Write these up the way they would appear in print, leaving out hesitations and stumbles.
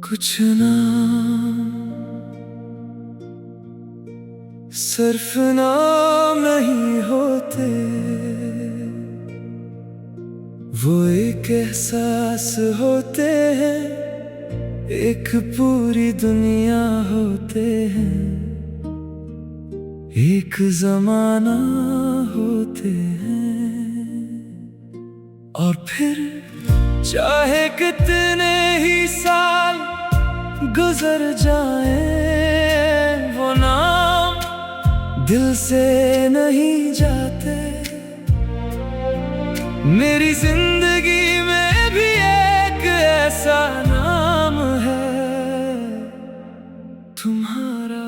कुछ ना सिर्फ नाम नहीं होते, वो एक एहसास होते हैं, एक पूरी दुनिया होते हैं, एक जमाना होते हैं। और फिर चाहे कितने ही साल गुजर जाए, वो नाम दिल से नहीं जाते। मेरी जिंदगी में भी एक ऐसा नाम है तुम्हारा।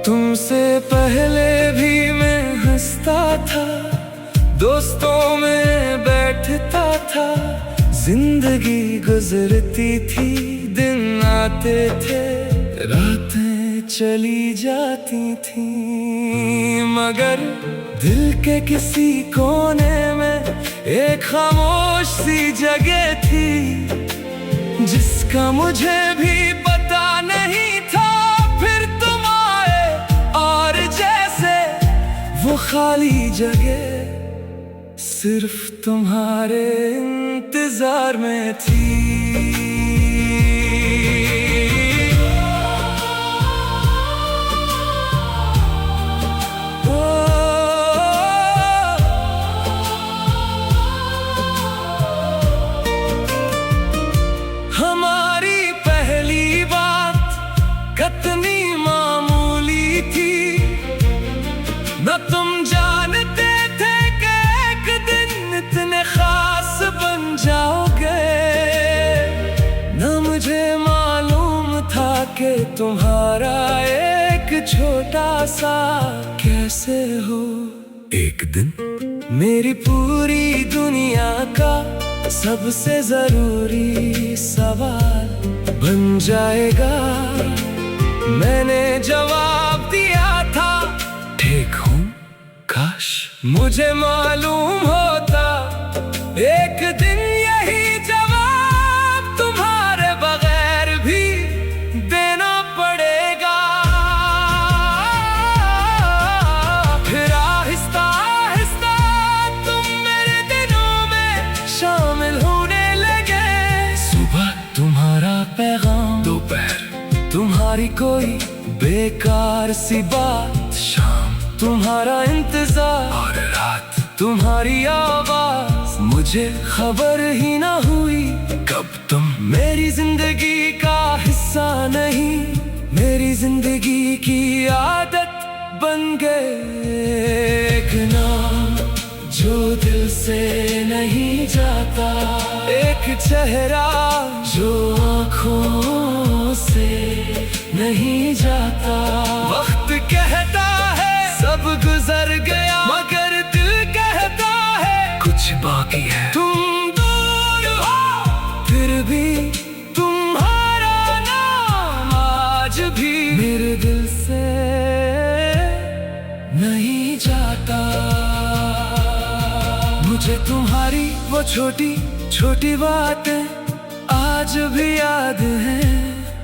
तुमसे पहले भी मैं हंसता था, दोस्तों में बैठता था, जिंदगी गुजरती थी, दिन आते थे, रातें चली जाती थी। मगर दिल के किसी कोने में एक खामोश सी जगह थी, जिसका मुझे भी पता नहीं था। फिर तुम आए और जैसे वो खाली जगह सिर्फ तुम्हारे इंतजार में थी। हमारी पहली बात कितनी मामूली थी, न तुम जानते थे कि एक दिन इतने खास बन जाओगे, न मुझे मालूम था कि तुम्हारा एक छोटा सा कैसे हो एक दिन मेरी पूरी दुनिया का सबसे जरूरी सवाल बन जाएगा। मैंने जवाब दिया था, ठीक हूँ, काश मुझे मालूम होता एक दिन यही जवाब तुम्हारे बगैर भी देना पड़ेगा। फिर आहिस्ता आहिस्ता तुम मेरे दिनों में शामिल होने लगे। सुबह तुम्हारा पैगाम, दोपहर तुम्हारी कोई बेकार सी बात, शाम तुम्हारा इंतजार, और रात तुम्हारी आवाज। मुझे खबर ही ना हुई कब तुम मेरी जिंदगी का हिस्सा नहीं, मेरी जिंदगी की आदत बन गए। एक नाम जो दिल से नहीं जाता, एक चेहरा जो आँखों से नहीं जाता। वक्त कहता है सब गुजर गया, मगर दिल कहता है कुछ बाकी है। तुम दूर हो फिर भी तुम्हारा नाम आज भी मेरे दिल से नहीं जाता। मुझे तुम्हारी वो छोटी छोटी बातें आज भी याद हैं।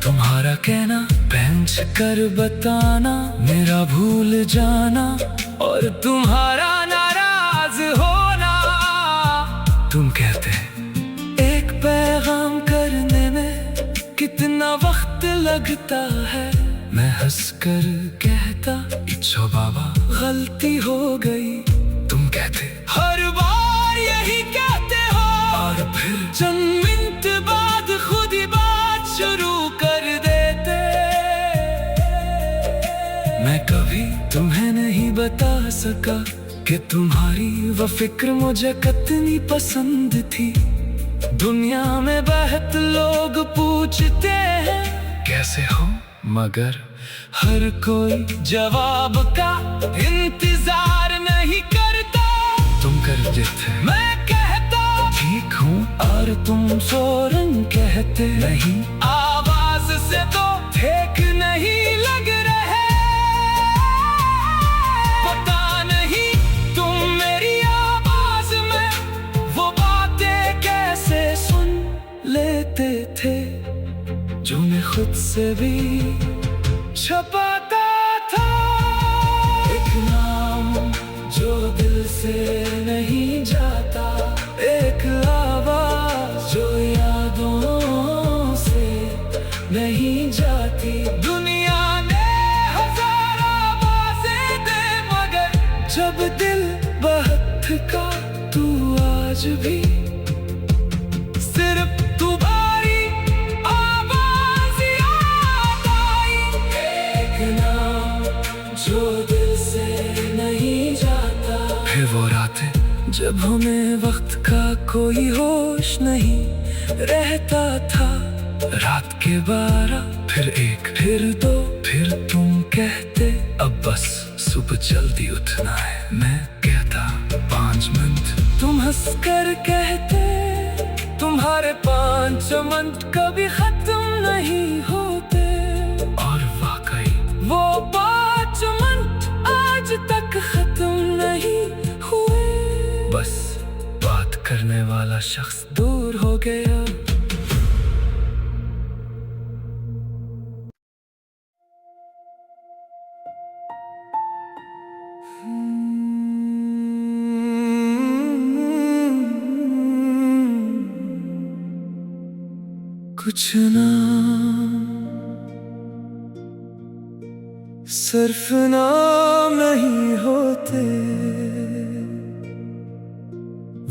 तुम्हारा कहना, बेंच कर बताना, मेरा भूल जाना, और तुम्हारा नाराज होना। तुम कहते एक पैगाम करने में कितना वक्त लगता है, मैं हंसकर कहता इच्छो बाबा गलती हो गई। तुम कहते हर बार यही कहते हो, और फिर चंद मिनट बाद खुद ही बात शुरू कर देते। मैं कभी तुम्हें नहीं बता सका कि तुम्हारी वो फिक्र मुझे कितनी पसंद थी। दुनिया में बहुत लोग पूछते हैं कैसे हो, मगर हर कोई जवाब का इंतजार नहीं करता। दर्जे थे। मैं कहता ठीक हूँ और तुम सोरन कहते नहीं। आवाज से तो ठीक नहीं लग रहे, पता नहीं तुम मेरी आवाज में वो बातें कैसे सुन लेते थे जो मैं खुद से भी छुपाता था। एक नाम जो दिल से नहीं जाता, एक आवाज जो यादों से नहीं जाती। दुनिया ने हजार आवाजें दे मगर जब दिल बहुत का तू आज भी सिर्फ तुम्हारी आवाज याद आई। एक नाम जो दिल से नहीं जाता। फिर वो रातें जब हमें वक्त का कोई होश नहीं रहता था। रात के 12 फिर 1 फिर 2 फिर तुम कहते अब बस सुबह जल्दी उठना है। मैं कहता 5 मिनट, तुम हंसकर कहते तुम्हारे 5 मिनट कभी खत्म नहीं होते। और वाकई वो 5 मिनट आज तक खत्म नहीं हुए। बस बात करने वाला शख्स दूर हो गया। कुछ नाम सिर्फ नाम नहीं होते,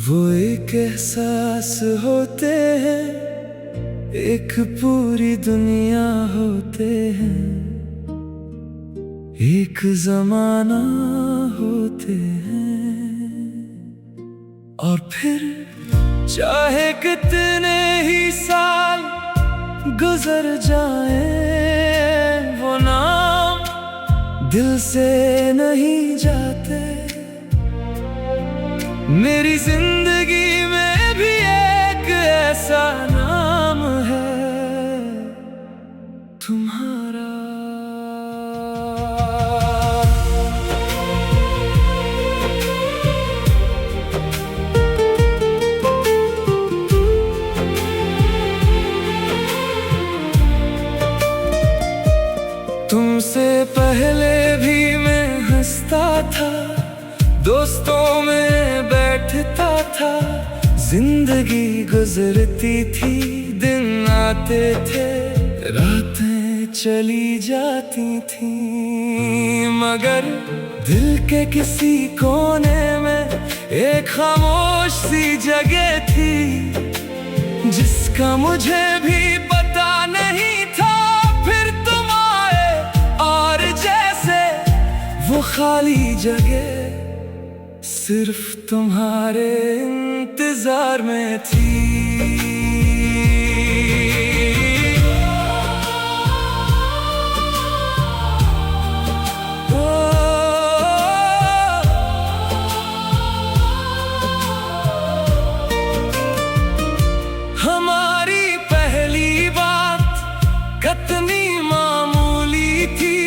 वो एक एहसास होते हैं, एक पूरी दुनिया होते हैं, एक जमाना होते हैं। और फिर चाहे कितने ही साल गुजर जाए, वो नाम दिल से नहीं जाते। मेरी जिंदगी में भी एक ऐसा नाम है तुम्हारा। तुमसे पहले भी मैं हंसता था, दोस्तों में बैठता था, जिंदगी गुजरती थी, दिन आते थे, रातें चली जाती थी। मगर दिल के किसी कोने में एक खामोश सी जगह थी, जिसका मुझे भी पता नहीं था। फिर तुम आए और जैसे वो खाली जगह सिर्फ तुम्हारे इंतजार में थी। हमारी पहली बात कितनी मामूली थी,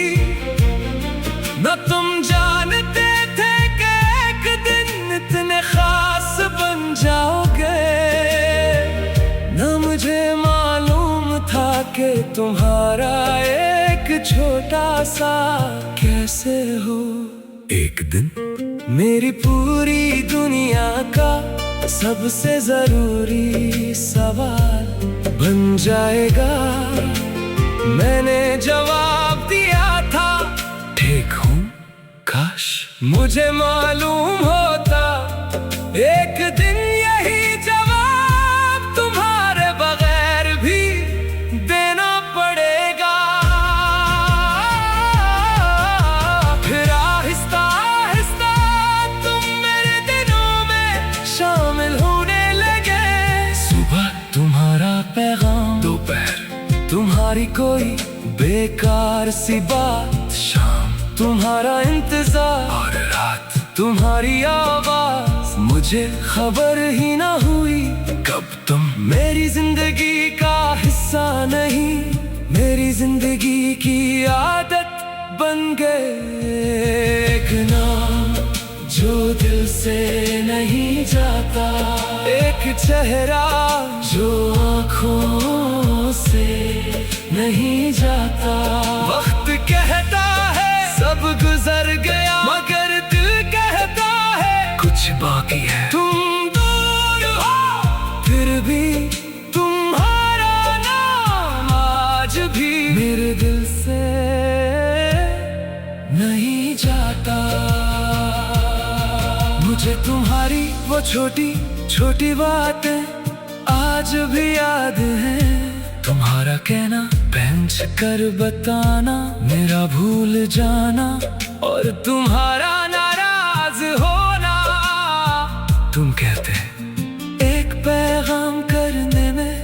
न तुम जानते थे कि एक दिन इतने खास बन जाओगे, न मुझे मालूम था कि तुम्हारा एक छोटा सा कैसे हो। एक दिन मेरी पूरी दुनिया का सबसे जरूरी सवाल बन जाएगा। मैंने जवाब दिया था ठीक हूँ, काश मुझे मालूम होता एक दिन यही जवाब तुम्हारे बगैर भी देना पड़ेगा। फिर आहिस्ता आहिस्ता तुम मेरे दिनों में शामिल होने लगे। सुबह तुम्हारा पैगाम, दोपहर तुम्हारी कोई बेकार सी बात, शाम तुम्हारा इंतजार और रात तुम्हारी आवाज। मुझे खबर ही ना हुई कब तुम मेरी जिंदगी का हिस्सा नहीं, मेरी जिंदगी की आदत बन गए। एक नाम जो दिल से नहीं जाता, एक चेहरा जो आँखों से नहीं जाता। वक्त कहता है सब गुजर गया, मगर दिल कहता है कुछ बाकी है। तुम दूर हो फिर भी तुम्हारा नाम आज भी मेरे दिल से नहीं जाता। मुझे तुम्हारी वो छोटी छोटी बातें आज भी याद हैं। तुम्हारा कहना बेंच कर बताना, मेरा भूल जाना और तुम्हारा नाराज होना। तुम कहते एक पैगाम करने में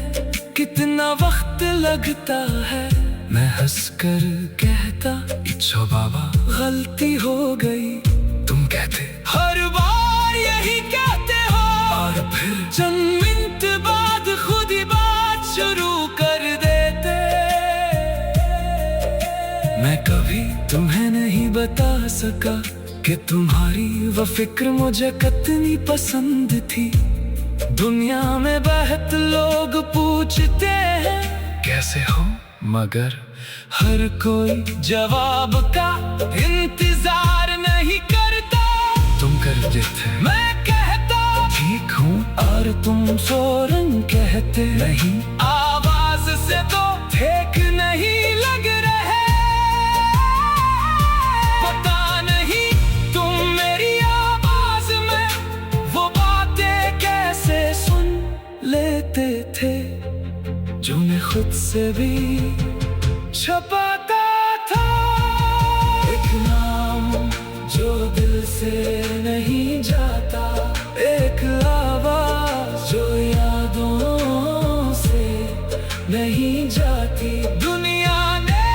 कितना वक्त लगता है, मैं हंसकर कहता इच्छो बाबा गलती हो गई। तुम कहते हर बार यही कहते हो, और फिर चंद मिनट बाद खुद ही बात शुरू कर देते। मैं कभी तुम्हें नहीं बता सका कि तुम्हारी वो फिक्र मुझे कितनी पसंद थी। दुनिया में बहुत लोग पूछते हैं कैसे हो, मगर हर कोई जवाब का इंतजार नहीं करता। तुम कर देते मैं कहता ठीक हूँ, और तुम फौरन कहते नहीं। आवाज से तो ठीक नहीं लग रहे, पता नहीं तुम मेरी आवाज में वो बातें कैसे सुन लेते थे, जो मैं खुद से भी छुपाता था। एक नाम जो दिल से नहीं जाता, एक आवाज जो यादों से नहीं जाती। दुनिया ने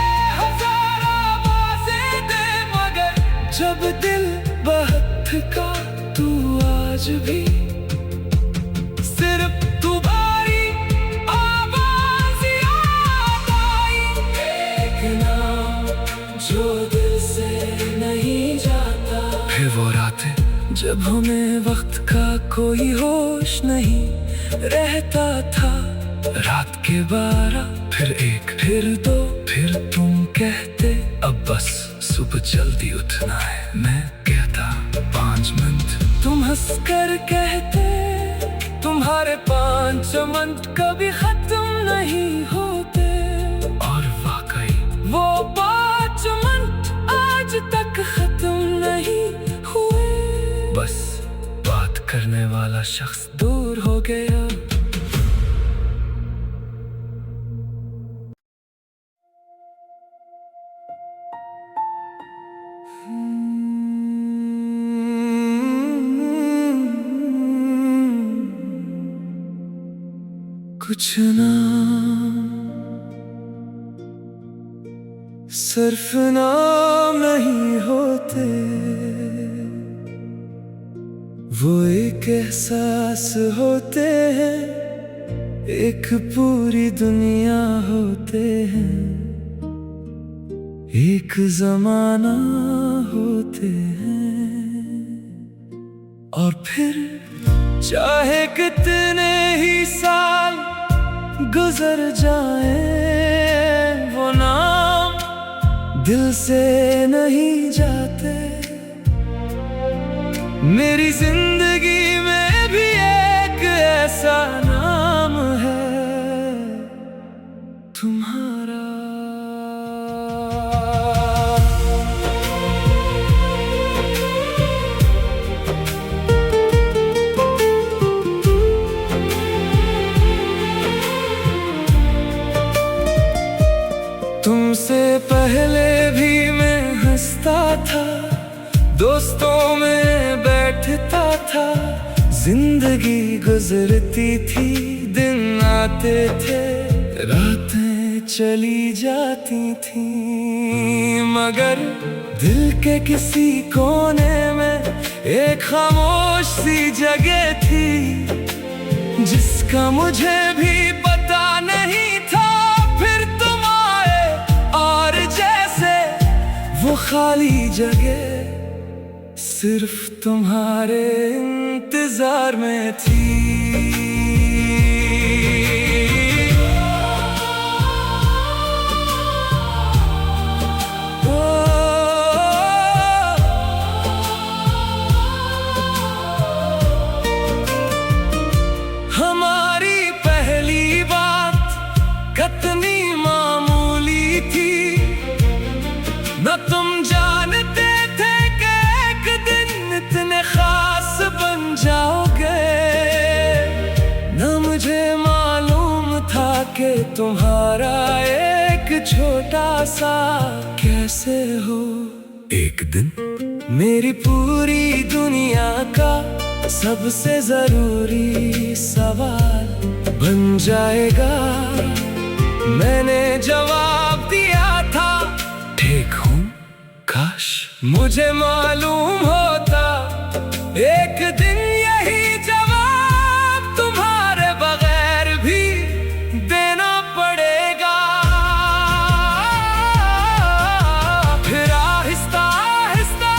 हजार आवाजें दे, मगर जब दिल बहुत थका तू आज भी सिर्फ तुम्हारी आवाज याद आई। एक नाम जो दिल से नहीं जाता। फिर वो रातें जब हमें वक्त का कोई होश नहीं रहता था, रात के 12 फिर 1 फिर 2 फिर तुम कहते अब बस सुबह जल्दी उठना है। मैं कहता 5 मिनट, तुम हंसकर कहते तुम्हारे 5 मिनट कभी खत्म नहीं होते। और वाकई वो 5 मिनट आज तक खत्म नहीं हुए, बस बात करने वाला शख्स दूर हो गया। कुछ नाम सिर्फ नाम नहीं होते, वो एक एहसास होते हैं, एक पूरी दुनिया होते हैं, एक जमाना होते हैं। और फिर चाहे कितने ही साल गुजर जाए, वो नाम दिल से नहीं जाते। मेरी जिंदगी में भी एक ऐसा नाम है तुम्हारा। तुमसे पहले भी मैं हंसता था, दोस्तों में बैठता था, जिंदगी गुजरती थी, दिन आते थे, रातें चली जाती थी, मगर दिल के किसी कोने में एक खामोश सी जगह थी जिसका मुझे भी पता नहीं था। फिर तुम आए और जैसे वो खाली जगह सिर्फ तुम्हारे इंतजार में थी। हमारी पहली बात कितनी मामूली थी, न तुम जानते थे कि एक दिन इतने खास बन जाओगे, न मुझे मालूम था कि तुम्हारा एक छोटा सा कैसे हो। एक दिन मेरी पूरी दुनिया का सबसे जरूरी सवाल बन जाएगा। मैंने जवाब दिया था, ठीक हूँ। काश मुझे मालूम होता एक दिन यही जवाब तुम्हारे बगैर भी देना पड़ेगा। फिर आहिस्ता आहिस्ता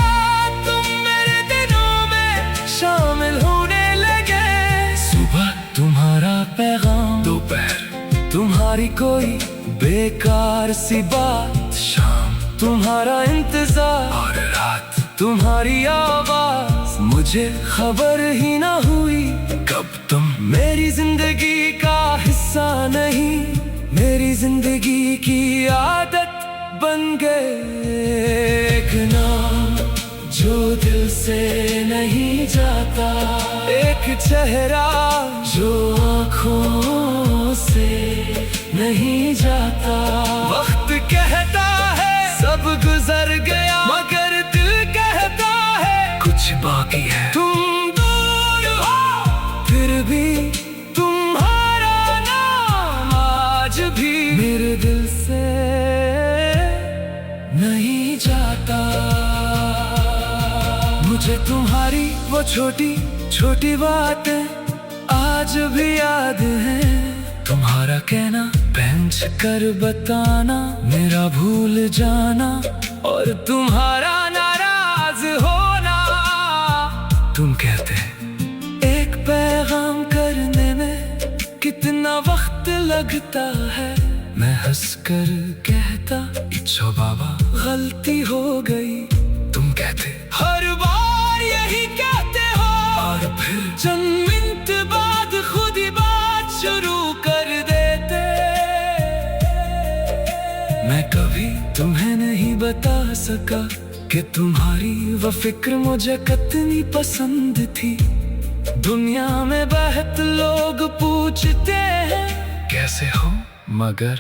तुम मेरे दिनों में शामिल होने लगे। सुबह तुम्हारा पैगाम, दोपहर तुम्हारी कोई बेकार सी बात, शाम तुम्हारा इंतजार और रात तुम्हारी आवाज। मुझे खबर ही ना हुई कब तुम मेरी जिंदगी का हिस्सा नहीं, मेरी जिंदगी की आदत बन गए। एक नाम जो दिल से नहीं जाता, एक चेहरा जो आँखों से नहीं जाता। वक्त कहता है सब गुजर गया, मगर दिल कहता है कुछ बाकी है। तुम दूर हो फिर भी तुम्हारा नाम आज भी मेरे दिल से नहीं जाता। मुझे तुम्हारी वो छोटी छोटी बातें आज भी याद हैं। तुम्हारा कहना, बेंच कर बताना, मेरा भूल जाना और तुम्हारा नाराज होना। तुम कहते एक पैगाम करने में कितना वक्त लगता है, मैं हंसकर कहता इच्छो बाबा गलती हो गई। तुम कहते हर बार यही कहते हो और फिर चंद मिनट बाद खुद ही बात शुरू कर देते। मैं कभी तुम्हें नहीं बता सका कि तुम्हारी वो फिक्र मुझे कितनी पसंद थी। दुनिया में बहुत लोग पूछते हैं कैसे हो, मगर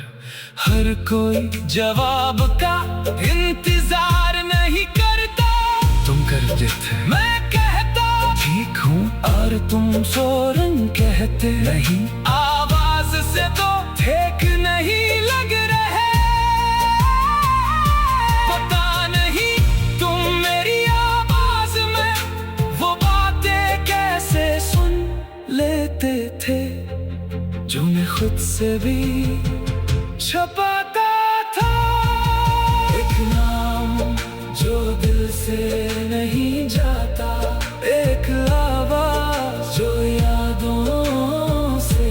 हर कोई जवाब का इंतजार नहीं करता। तुम करते थे, मैं कहता ठीक हूँ और तुम फौरन कहते नहीं। आवाज से तो ठीक नहीं लग रहे, पता नहीं तुम मेरी आवाज में वो बातें कैसे सुन लेते थे जो मैं खुद से भी छुपाता था। एक नाम जो दिल से नहीं जाता, एक आवाज जो यादों से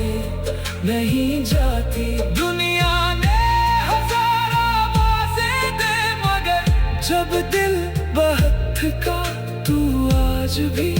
नहीं जाती। दुनिया ने हजार आवाजें दे, मगर जब दिल बहुत थका तू आज भी